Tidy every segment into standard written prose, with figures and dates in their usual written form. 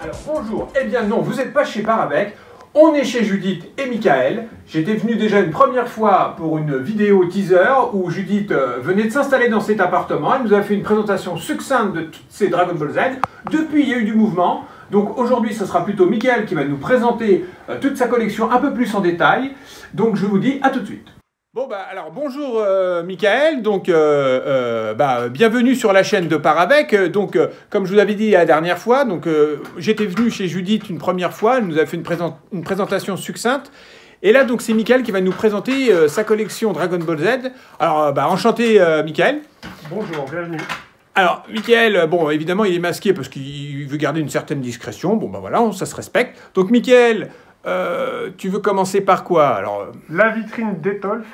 Alors, bonjour, eh bien non, vous n'êtes pas chez Parabec, on est chez Judith et Michael. J'étais venu déjà une première fois pour une vidéo teaser où Judith venait de s'installer dans cet appartement. Elle nous a fait une présentation succincte de toutes ces Dragon Ball Z. Depuis, il y a eu du mouvement. Donc aujourd'hui, ce sera plutôt Michael qui va nous présenter toute sa collection un peu plus en détail. Donc je vous dis à tout de suite. Bon bah alors bonjour Michael, donc bienvenue sur la chaîne de Parabec. Donc comme je vous l'avais dit la dernière fois, donc j'étais venu chez Judith une première fois, elle nous a fait une présentation succincte. Et là donc c'est Michael qui va nous présenter sa collection Dragon Ball Z. Alors enchanté Michael. Bonjour, bienvenue. Alors Michael, bon évidemment il est masqué parce qu'il veut garder une certaine discrétion. Bon bah voilà, ça se respecte. Donc Michael, tu veux commencer par quoi alors? La vitrine d'Etolf.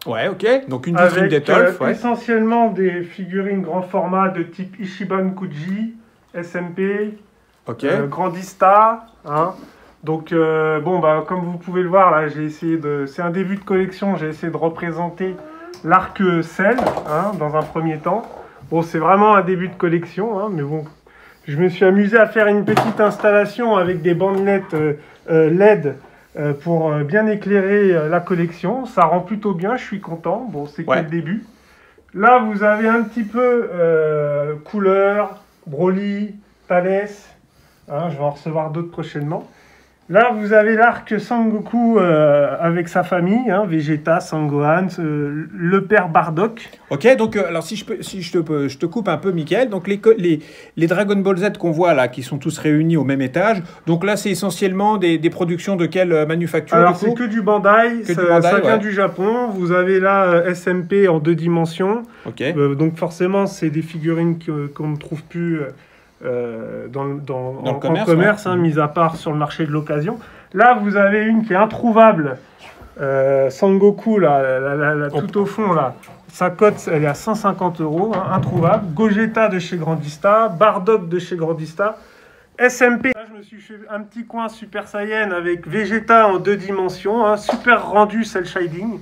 Ouais, ok. Donc une vitrine d'Etolf, ouais. Essentiellement des figurines grand format de type Ichiban Kuji, SMP, Grandista. Hein. Donc comme vous pouvez le voir là, j'ai essayé de. C'est un début de collection. J'ai essayé de représenter l'arc Cell dans un premier temps. Bon, c'est vraiment un début de collection, mais bon, je me suis amusé à faire une petite installation avec des bandelettes LED. Pour bien éclairer la collection. Ça rend plutôt bien, je suis content. Bon, c'est que le début. Là, vous avez un petit peu couleur, Broly, Thalès. Je vais en recevoir d'autres prochainement. Là, vous avez l'arc Sangoku avec sa famille, Vegeta, Sangohan, le père Bardock. Ok, donc alors si je te coupe un peu, Michael, donc les Dragon Ball Z qu'on voit là, qui sont tous réunis au même étage, donc là c'est essentiellement des productions de quelle manufacture? Alors c'est que du Bandai, ça vient du Japon. Vous avez là SMP en 2 dimensions. Ok. Donc forcément c'est des figurines qu'on ne trouve plus en commerce, mis à part sur le marché de l'occasion. Là, vous avez une qui est introuvable, Sangoku, là, tout au fond, là. Sa cote, elle est à 150 €, introuvable. Gogeta de chez Grandista, Bardock de chez Grandista, SMP. Là, je me suis fait un petit coin Super Saiyan avec Vegeta en 2 dimensions, super rendu cel shading.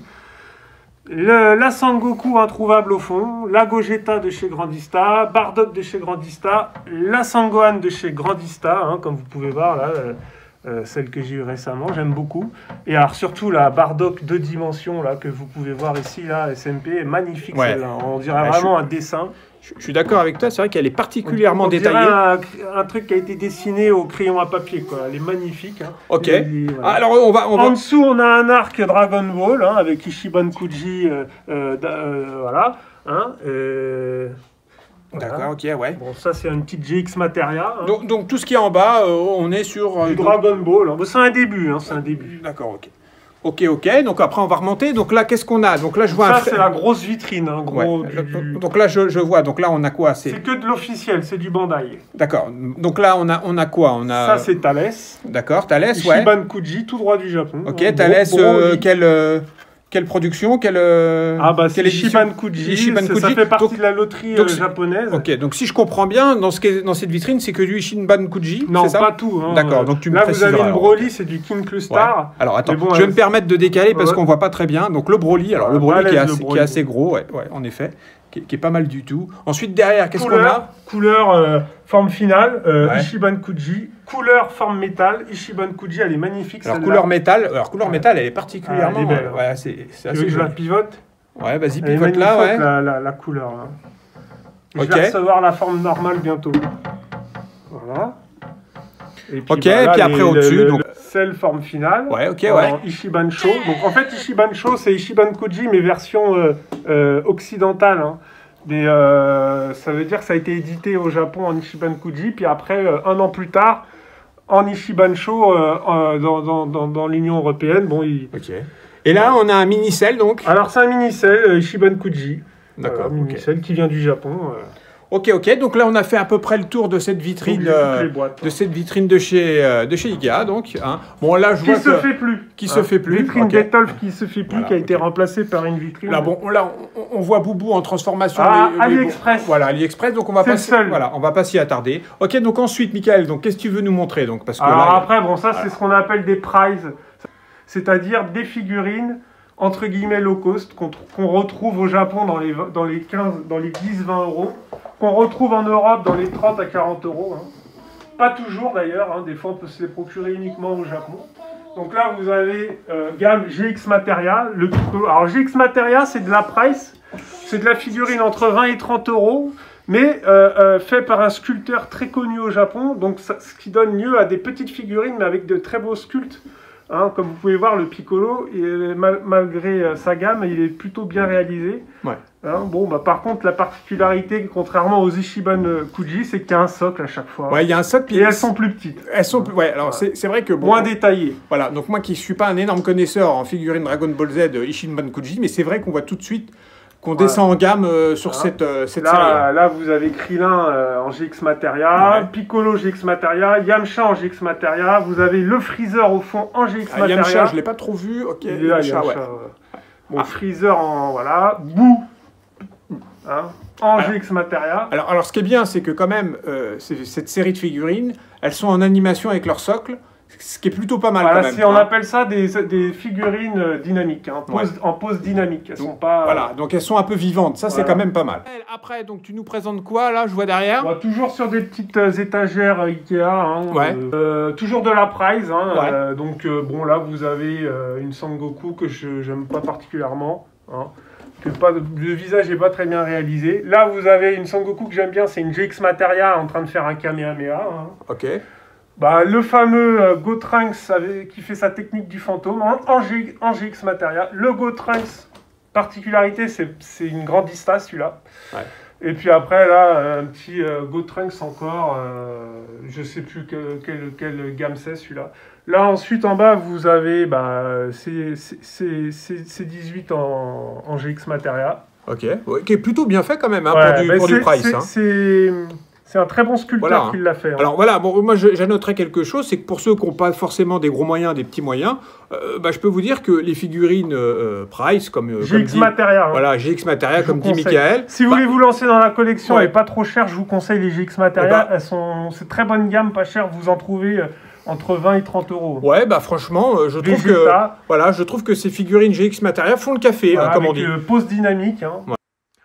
La Sangoku introuvable au fond, la Gogeta de chez Grandista, Bardock de chez Grandista, la Sangohan de chez Grandista, comme vous pouvez voir là, celle que j'ai eue récemment, j'aime beaucoup. Et alors surtout la Bardock 2 dimensions là, que vous pouvez voir ici, là, SMP, magnifique celle-là, on dirait vraiment un dessin. Je suis d'accord avec toi, c'est vrai qu'elle est particulièrement détaillée. Un truc qui a été dessiné au crayon à papier, quoi. Elle est magnifique. Ok. Voilà. Alors on va. En dessous, on a un arc Dragon Ball avec Ichiban Kuji, voilà. D'accord, ok, ouais. Bon, ça c'est une petite GX Materia. Donc tout ce qui est en bas, on est sur du Dragon Ball. Bon, c'est un début, c'est un début. D'accord, ok. Ok, donc après on va remonter. Donc là, qu'est-ce qu'on a? Donc là, je vois ça, c'est la grosse vitrine. Donc là, je vois. Donc là, on a quoi? C'est que de l'officiel, c'est du Bandai. D'accord. Donc là, on a quoi? Ça, c'est Thalès. D'accord, Thalès, ouais. Ichiban Kuji, tout droit du Japon. Ok, Thalès, quelle production? C'est Ichiban Kuji. Ça fait partie de la loterie japonaise. Ok, donc si je comprends bien, dans cette vitrine, c'est que du Ichiban Kuji? Non, ça pas tout. D'accord, donc tu me là, préciseras. Là, vous avez une Broly, c'est du King Clustar. Ouais. Alors attends, je vais me permettre de décaler parce qu'on voit pas très bien. Donc le Broly, alors le Broly qui est assez gros, ouais, en effet, qui est pas mal du tout. Ensuite, derrière, qu'est-ce qu'on a? Couleur forme finale, Ichiban Kuji. Couleur forme métal, Ichiban Kuji, elle est magnifique. Alors couleur métal, elle est particulièrement. Elle est belle, ouais, c'est assez joli. Je la pivote. Ouais, vas-y, pivote là, ouais. La couleur. Je vais recevoir la forme normale bientôt. Voilà. Et puis, puis après au-dessus, donc celle forme finale. Ouais, ok, Ichiban Sho. Donc en fait, Ichiban Sho, c'est Ichiban Kuji, mais version occidentale. Mais ça veut dire que ça a été édité au Japon en Ichiban Kuji, puis après, 1 an plus tard, en Ichiban Sho dans l'Union Européenne. Bon, Ok. Et là, on a un mini-cell, donc? Alors, c'est un mini-cell Ichiban Kuji. D'accord. Mini-cell qui vient du Japon. Ok. Donc là, on a fait à peu près le tour de cette vitrine, de chez Iga, donc. Bon, là, je vois se fait plus. Qui se fait plus. Vitrine d'Etolf qui se fait plus, qui a été remplacée par une vitrine. Là, on voit Boubou en transformation. AliExpress. Voilà, AliExpress, donc on va pas s'y attarder. Ok, donc ensuite, Michael, donc qu'est-ce que tu veux nous montrer, donc parce que après, ça, c'est ce qu'on appelle des prizes, c'est-à-dire des figurines entre guillemets low cost qu'on retrouve au Japon dans les 10-20 euros, qu'on retrouve en Europe dans les 30 à 40 euros. Pas toujours d'ailleurs, hein. Des fois on peut se les procurer uniquement au Japon. Donc là vous avez gamme GX Materia. Alors GX Materia c'est de la price, c'est de la figurine entre 20 et 30 euros, mais fait par un sculpteur très connu au Japon, donc ce qui donne lieu à des petites figurines mais avec de très beaux sculptes. Hein, comme vous pouvez voir, le Piccolo, malgré sa gamme, il est plutôt bien réalisé. Ouais. Hein, bon, bah, par contre, la particularité, contrairement aux Ichiban Kuji, c'est qu'il y a un socle à chaque fois. Ouais, il y a un socle. Et elles sont plus petites. Elles sont plus... Ouais, alors c'est vrai que... Moins détaillées. Voilà, donc moi qui ne suis pas un énorme connaisseur en figurine Dragon Ball Z Ichiban Kuji, mais c'est vrai qu'on voit tout de suite qu'on descend en gamme sur cette série. Là, vous avez Krillin en GX Materia, Piccolo GX Materia, Yamcha en GX Materia, vous avez le Freezer au fond en GX Materia. Yamcha, je ne l'ai pas trop vu. Ok, il est là, Yamcha, Bon, Freezer en... Voilà. Boo en GX Materia. Alors, ce qui est bien, c'est que quand même, cette série de figurines, elles sont en animation avec leur socle, ce qui est plutôt pas mal quand même. On appelle ça des figurines dynamiques, hein, en pose dynamique. Elles sont pas... Voilà, donc elles sont un peu vivantes, ça c'est quand même pas mal. Après, donc tu nous présentes quoi là, je vois derrière? Toujours sur des petites étagères Ikea, hein, toujours de la prize. Hein, donc bon, là vous avez une Sangoku que je n'aime pas particulièrement. Hein. Le visage n'est pas très bien réalisé. Là, vous avez une Sangoku que j'aime bien, c'est une GX Materia en train de faire un Kamehameha. Hein. Ok. Bah, le fameux Gotrunks qui fait sa technique du fantôme en GX Materia. Le Gotrunks, particularité, c'est une grandista celui-là. Ouais. Et puis après, là, un petit Gotrunks encore, je ne sais plus quelle gamme c'est celui-là. Là, ensuite, en bas, vous avez C18 en GX Materia. Ok, qui est plutôt bien fait quand même, hein, pour du price. C'est un très bon sculpteur qui l'a fait. Hein. Alors voilà, bon, moi j'annoterais quelque chose, c'est que pour ceux qui n'ont pas forcément des gros moyens, des petits moyens, je peux vous dire que les figurines price, comme GX Materia. Hein. Voilà, GX Materia, comme dit Michael. Si vous voulez vous lancer dans la collection et pas trop cher, je vous conseille les GX Materia. C'est très bonne gamme, pas cher, vous en trouvez... entre 20 et 30 euros. Ouais, bah franchement, je trouve que ces figurines GX Materia font le café, comme on dit. Avec pose dynamique. Hein. Ouais.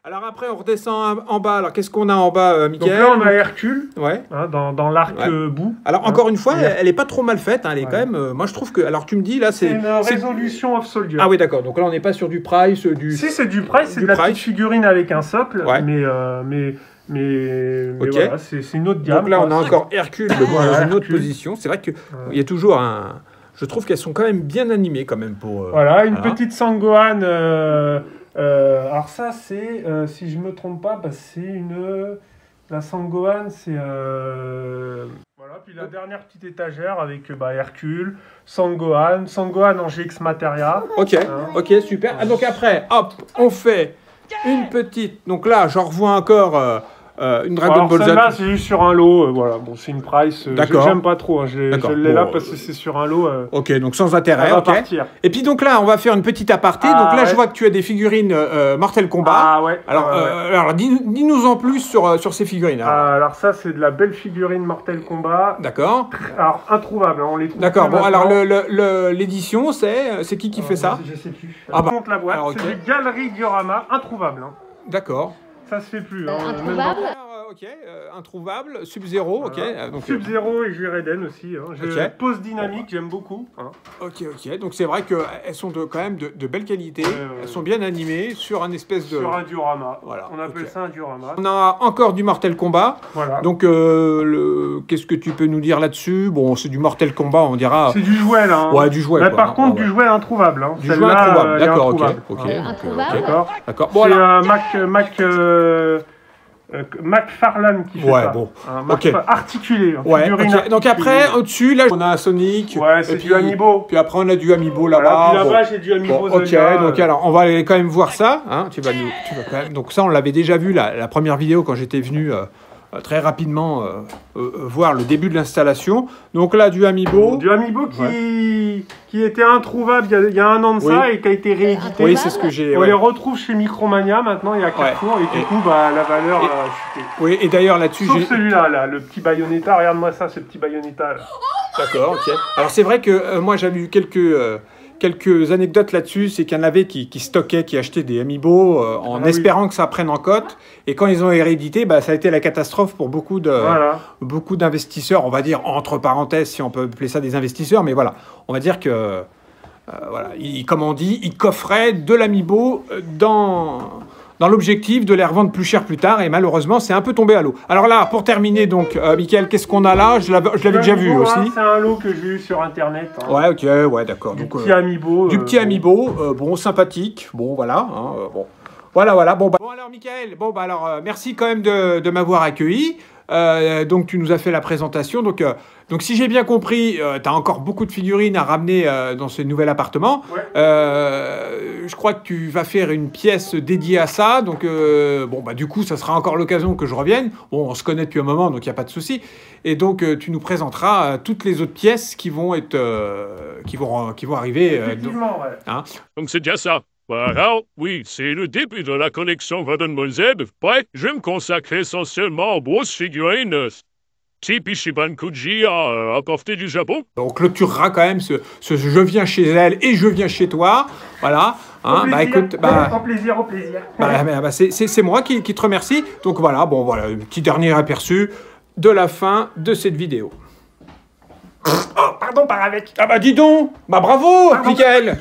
Alors après, on redescend en bas. Alors qu'est-ce qu'on a en bas, Michael? Donc là, on a Hercule, hein, dans l'arc bout. Alors encore une fois, elle est pas trop mal faite. Hein, elle est quand même. Moi, je trouve que. Alors tu me dis là, c'est une résolution of Soldier. Ah oui, d'accord. Donc là, on n'est pas sur du price, Si, c'est du price, c'est de la petite figurine avec un socle, mais voilà, c'est une autre gamme. Donc là, on a encore Hercule dans une autre position. C'est vrai qu'il y a toujours un... Je trouve qu'elles sont quand même bien animées quand même pour... Voilà, une petite Sangohan. Alors ça, c'est, si je me trompe pas, c'est une... La Sangohan, c'est... Voilà, puis la dernière petite étagère avec Hercule, Sangohan en GX Materia. Ok, ok, super. Ah, donc après, hop, on fait une petite... Donc là, j'en revois encore... une Dragon Ball Z. Celle-là, c'est juste sur un lot. Voilà, bon, c'est une price. J'aime pas trop. Hein, je l'ai là parce que c'est sur un lot. Ok, donc sans intérêt. On va partir. Et puis donc là, on va faire une petite aparté. Donc là, je vois que tu as des figurines Mortal Kombat. Ah ouais. Alors dis-nous en plus sur ces figurines. Alors ça, c'est de la belle figurine Mortal Kombat. D'accord. Alors introuvable, hein, on les trouve. D'accord. Bon, alors l'édition, c'est qui fait ça? Je sais plus. Montre la boîte. C'est des Galeries Diorama, introuvable. Hein. D'accord. Ça se fait plus. Introuvable. Ok, introuvable, Sub-Zero, ok. Sub-Zero et Jireden aussi. Hein. Pose dynamique, j'aime beaucoup. Hein. Ok. Donc c'est vrai qu'elles sont quand même de belle qualité. Elles sont bien animées sur un espèce de... Sur un diorama. Voilà. On appelle ça un diorama. On a encore du Mortal Kombat. Voilà. Donc qu'est-ce que tu peux nous dire là-dessus? Bon, c'est du Mortal Kombat, on dira... C'est du jouet là. Hein. Ouais, du jouet. Mais par contre, du jouet introuvable. Hein. Du jouet introuvable, d'accord, ok. D'accord. Bon, c'est McFarlane qui fait ça. Bon. Articulé. Donc après, au-dessus, là, on a un Sonic. Ouais, c'est du Amiibo. Puis après, on a du Amiibo là-bas. Puis là-bas, j'ai du Amiibo. Ok, donc alors, on va aller quand même voir ça. Hein. Tu vas quand même... Donc ça, on l'avait déjà vu, la première vidéo, quand j'étais venu... très rapidement voir le début de l'installation. Donc là, du Amiibo. Du Amiibo qui était introuvable il y a un an de ça et qui a été réédité. Oui, c'est ce que j'ai... On les retrouve chez Micromania maintenant, il y a Carrefour, et du coup, la valeur a chuté. Oui, et d'ailleurs là-dessus... Sauf celui-là, là, le petit Bayonetta. Regarde-moi ça, ce petit Bayonetta. D'accord, ok. Alors c'est vrai que moi, j'avais eu quelques quelques anecdotes là-dessus, c'est qu'il y en avait qui stockaient, qui achetaient des Amiibo en espérant que ça prenne en cote. Et quand ils ont hérédité, bah, ça a été la catastrophe pour beaucoup d'investisseurs, on va dire, entre parenthèses, si on peut appeler ça des investisseurs. Mais voilà, on va dire que, voilà, comme on dit, ils coffraient de l'Amiibo dans l'objectif de les revendre plus cher plus tard, et malheureusement, c'est un peu tombé à l'eau. Alors là, pour terminer, donc, Mickaël, qu'est-ce qu'on a là? Je l'avais déjà vu aussi. C'est un lot que j'ai eu sur Internet. Hein. Ouais, ok, ouais, d'accord. Du petit Amiibo. Du petit Amiibo, bon, sympathique, bon, voilà. Hein, bon. Voilà. Bon, alors, Mickaël, alors, merci quand même de m'avoir accueilli. Donc, tu nous as fait la présentation. Donc si j'ai bien compris, tu as encore beaucoup de figurines à ramener dans ce nouvel appartement. Ouais. Je crois que tu vas faire une pièce dédiée à ça. Donc, du coup, ça sera encore l'occasion que je revienne. Bon, on se connaît depuis un moment, donc il n'y a pas de souci. Et donc, tu nous présenteras toutes les autres pièces qui vont arriver. Effectivement, ouais. Hein. Donc, c'est déjà ça. Voilà, oui, c'est le début de la collection Dragon Z. Bref, je vais me consacrer essentiellement aux grosses figurines type Ichiban Kuji à apporter du Japon. On clôturera quand même ce je viens chez elle et je viens chez toi. Voilà. Hein, au plaisir. C'est moi qui te remercie. Donc voilà, un petit dernier aperçu de la fin de cette vidéo. Oh, pardon, par avec. Ah bah dis donc. Bah bravo, Mickaël.